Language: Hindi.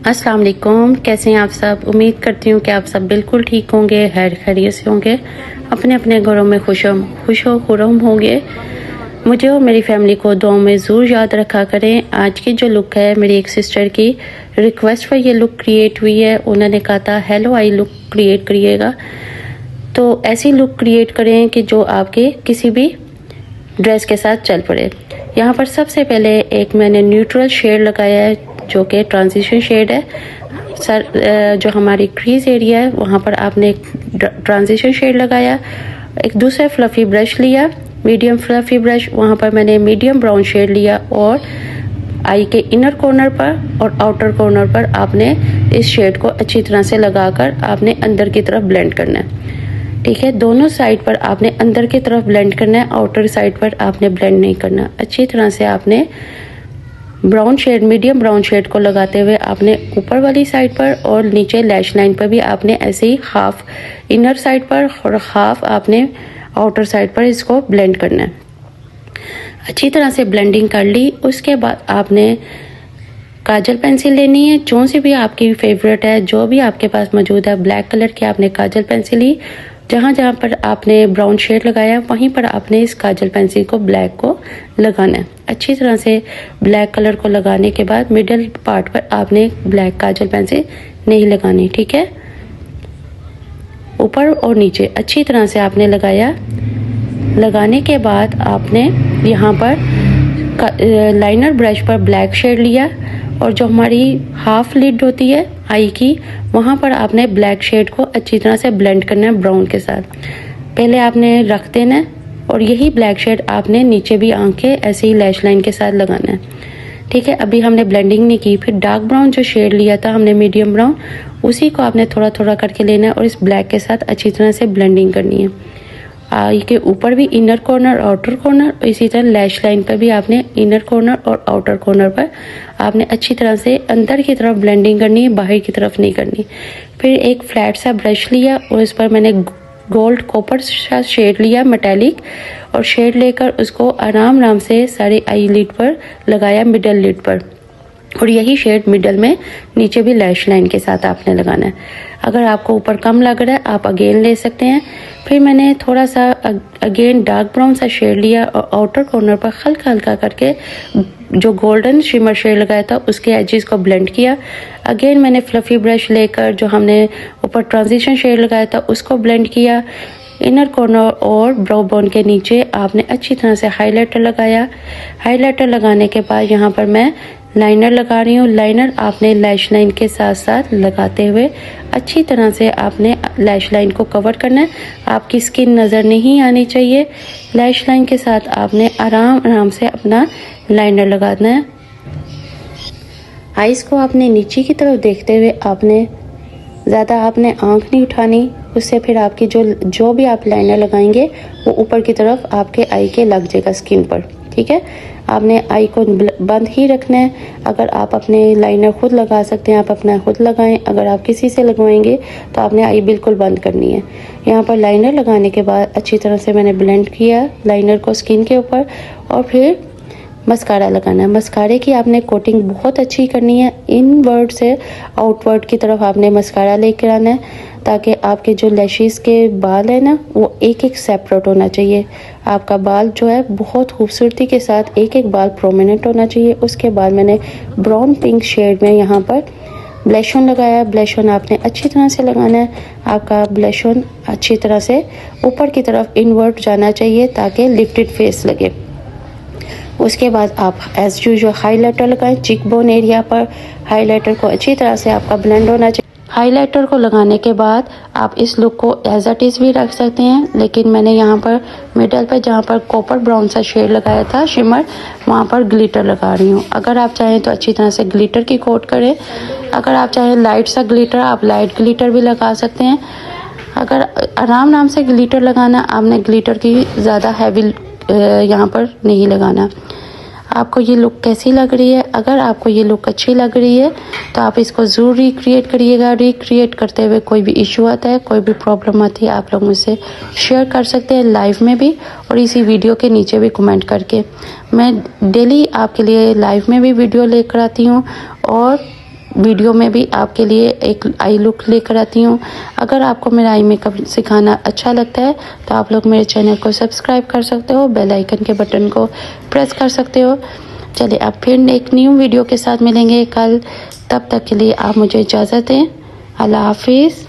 अस्सलाम वालेकुम, कैसे हैं आप सब। उम्मीद करती हूँ कि आप सब बिल्कुल ठीक होंगे, खैर खैरियत से होंगे, अपने अपने घरों में खुश खुर्रम होंगे। मुझे और मेरी फैमिली को दुआओं में ज़रूर याद रखा करें। आज की जो लुक है मेरी एक सिस्टर की रिक्वेस्ट पर ये लुक क्रिएट हुई है। उन्होंने कहा था हेलो आई लुक क्रिएट करिएगा, तो ऐसी लुक क्रिएट करें कि जो आपके किसी भी ड्रेस के साथ चल पड़े। यहाँ पर सबसे पहले एक मैंने न्यूट्रल शेड लगाया है जो कि ट्रांजिशन शेड है। सर जो हमारी क्रीज एरिया है वहाँ पर आपने एक ट्रांजिशन शेड लगाया। एक दूसरा फ्लफी ब्रश लिया, मीडियम फ्लफी ब्रश, वहाँ पर मैंने मीडियम ब्राउन शेड लिया और आई के इनर कॉर्नर पर और आउटर कॉर्नर पर आपने इस शेड को अच्छी तरह से लगाकर आपने अंदर की तरफ ब्लेंड करना है। ठीक है, दोनों साइड पर आपने अंदर की तरफ ब्लेंड करना है, आउटर साइड पर आपने ब्लेंड नहीं करना। अच्छी तरह से आपने brown shade, medium brown shade को लगाते हुए आपने ऊपर वाली साइड पर और नीचे लैश लाइन पर भी आपने ऐसे ही हाफ इनर साइड पर और हाफ आपने आउटर साइड पर इसको ब्लेंड करना है। अच्छी तरह से ब्लेंडिंग कर ली। उसके बाद आपने काजल पेंसिल लेनी है, जो सी भी आपकी फेवरेट है, जो भी आपके पास मौजूद है। ब्लैक कलर की आपने काजल पेंसिल ली, जहाँ जहाँ पर आपने ब्राउन शेड लगाया वहीं पर आपने इस काजल पेंसिल को ब्लैक को लगाना है। अच्छी तरह से ब्लैक कलर को लगाने के बाद मिडल पार्ट पर आपने ब्लैक काजल पेंसिल नहीं लगानी। ठीक है, ऊपर और नीचे अच्छी तरह से आपने लगाया। लगाने के बाद आपने यहाँ पर लाइनर ब्रश पर ब्लैक शेड लिया और जो हमारी हाफ लिड होती है आई की, वहाँ पर आपने ब्लैक शेड को अच्छी तरह से ब्लेंड करना है ब्राउन के साथ। पहले आपने रख देना है और यही ब्लैक शेड आपने नीचे भी आंखें ऐसे ही लैश लाइन के साथ लगाना है। ठीक है, अभी हमने ब्लेंडिंग नहीं की। फिर डार्क ब्राउन जो शेड लिया था हमने मीडियम ब्राउन, उसी को आपने थोड़ा थोड़ा करके लेना है और इस ब्लैक के साथ अच्छी तरह से ब्लेंडिंग करनी है। आई के ऊपर भी इनर कॉर्नर, आउटर कॉर्नर, इसी तरह लैश लाइन पर भी आपने इनर कॉर्नर और आउटर कॉर्नर पर आपने अच्छी तरह से अंदर की तरफ ब्लेंडिंग करनी है, बाहर की तरफ नहीं करनी। फिर एक फ्लैट सा ब्रश लिया और इस पर मैंने गोल्ड कॉपर सा शेड लिया मेटालिक, और शेड लेकर उसको आराम से सारे आई लिड पर लगाया, मिडल लिड पर, और यही शेड मिडल में नीचे भी लैश लाइन के साथ आपने लगाना है। अगर आपको ऊपर कम लग रहा है आप अगेन ले सकते हैं। फिर मैंने थोड़ा सा अगेन डार्क ब्राउन सा शेड लिया और आउटर कॉर्नर पर हल्का हल्का करके जो गोल्डन शिमर शेड लगाया था उसके एजेस को ब्लेंड किया। अगेन मैंने फ्लफी ब्रश लेकर जो हमने ऊपर ट्रांजिशन शेड लगाया था उसको ब्लेंड किया। इनर कॉर्नर और ब्राउ बोन के नीचे आपने अच्छी तरह से हाइलाइटर लगाया। हाइलाइटर लगाने के बाद यहाँ पर मैं लाइनर लगा रही हूँ। लाइनर आपने लैश लाइन के साथ साथ लगाते हुए अच्छी तरह से आपने लैश लाइन को कवर करना है। आपकी स्किन नज़र नहीं आनी चाहिए। लैश लाइन के साथ आपने आराम से अपना लाइनर लगाना है। आइज़ को आपने नीचे की तरफ देखते हुए आपने ज़्यादा आपने आंख नहीं उठानी, उससे फिर आपकी जो भी आप लाइनर लगाएंगे वो ऊपर की तरफ आपके आई के लग जाएगा स्किन पर। ठीक है, आपने आई को बंद ही रखना है। अगर आप अपने लाइनर खुद लगा सकते हैं आप अपना खुद लगाएं, अगर आप किसी से लगवाएंगे तो आपने आई बिल्कुल बंद करनी है। यहाँ पर लाइनर लगाने के बाद अच्छी तरह से मैंने ब्लेंड किया लाइनर को स्किन के ऊपर, और फिर मस्कारा लगाना है। मस्कारे की आपने कोटिंग बहुत अच्छी करनी है। इनवर्ड से आउटवर्ड की तरफ आपने मस्कारा लेकर आना है ताकि आपके जो लैशेस के बाल है ना वो एक एक सेपरेट होना चाहिए। आपका बाल जो है बहुत खूबसूरती के साथ एक एक बाल प्रोमिनेंट होना चाहिए। उसके बाद मैंने ब्राउन पिंक शेड में यहाँ पर ब्लश ऑन लगाया। ब्लश ऑन आपने अच्छी तरह से लगाना है। आपका ब्लश ऑन अच्छी तरह से ऊपर की तरफ इनवर्ट जाना चाहिए ताकि लिफ्टेड फेस लगे। उसके बाद आप एज यूजुअल हाइलाइटर लगाएं। चिक बोन एरिया पर हाइलाइटर को अच्छी तरह से आपका ब्लेंड होना चाहिए। हाइलाइटर को लगाने के बाद आप इस लुक को एज इट इज़ भी रख सकते हैं, लेकिन मैंने यहाँ पर मिडल पे जहाँ पर कॉपर ब्राउन सा शेड लगाया था शिमर, वहाँ पर ग्लिटर लगा रही हूँ। अगर आप चाहें तो अच्छी तरह से ग्लिटर की कोट करें। अगर आप चाहें लाइट सा ग्लिटर, आप लाइट ग्लिटर भी लगा सकते हैं। अगर आराम से ग्लिटर लगाना, आपने ग्लिटर की ज़्यादा हैवी यहाँ पर नहीं लगाना। आपको ये लुक कैसी लग रही है? अगर आपको ये लुक अच्छी लग रही है तो आप इसको ज़रूर रिक्रिएट करिएगा। रिक्रिएट करते हुए कोई भी इशू आता है, कोई भी प्रॉब्लम आती है, आप लोग मुझसे शेयर कर सकते हैं लाइव में भी और इसी वीडियो के नीचे भी कमेंट करके। मैं डेली आपके लिए लाइव में भी वीडियो लेकर आती हूँ और वीडियो में भी आपके लिए एक आई लुक लेकर आती हूँ। अगर आपको मेरा आई मेकअप सिखाना अच्छा लगता है तो आप लोग मेरे चैनल को सब्सक्राइब कर सकते हो, बेल आइकन के बटन को प्रेस कर सकते हो। चलिए अब फिर एक न्यू वीडियो के साथ मिलेंगे कल। तब तक के लिए आप मुझे इजाज़त दें। अल्लाह हाफिज़।